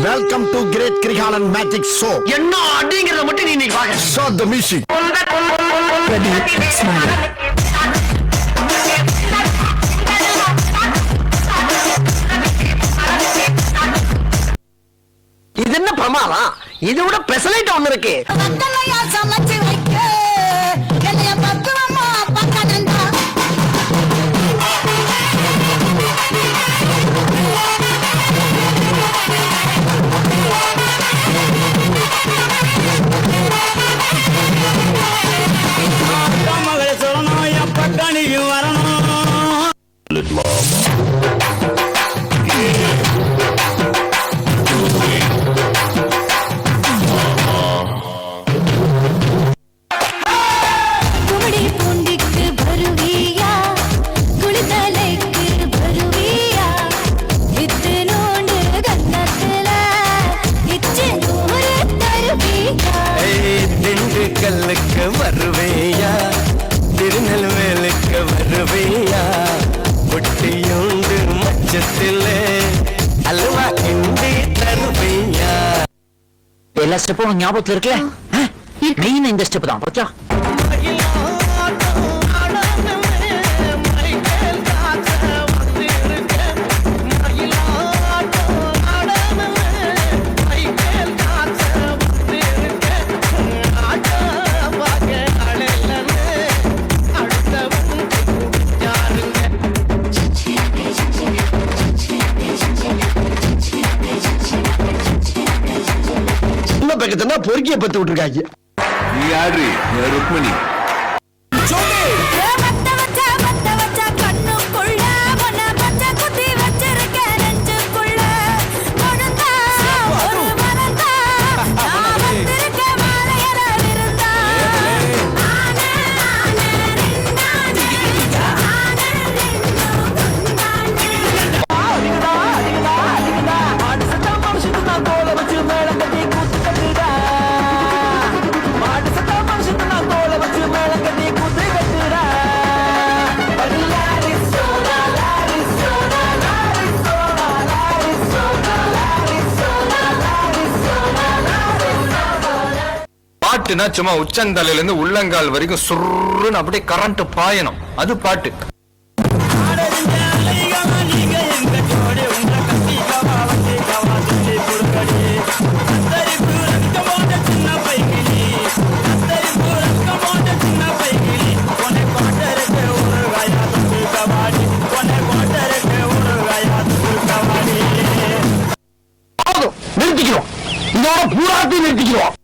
Welcome to great Kirikalan magic show. என்ன அப்படிங்கறத மட்டும் நீ இன்னைக்கு பாக்க. Show the music. இது என்ன பிரமாதம்? இதை விட பெசலைட் ஒண்ணு இருக்கு. கல்லுக்கு வருவேயா, திருநெல்வேலுக்கு வருவேயா, பொட்டியுண்டு மச்சத்திலே அல்வா கிண்டி தருவேயா. எல்லா ஸ்டெப்பும் ஞாபகத்துல இருக்குல்ல? மெயின் இந்த ஸ்டெப் தான். போச்சா? பக்கத்துல பொறுக்கிய பத்து விட்டுருக்காங்க. நீ யாரு? ருக்மணி. பாட்டுனா சும்மா உச்சந்தலையில இருந்து உள்ளங்கால் வரைக்கும் சுருன்னு அப்படியே கரண்ட் பாயணும். அது பாட்டு. நிறுத்திக்கிறோம். இதோட பூராத்தையும் நிறுத்திக்கிறோம்.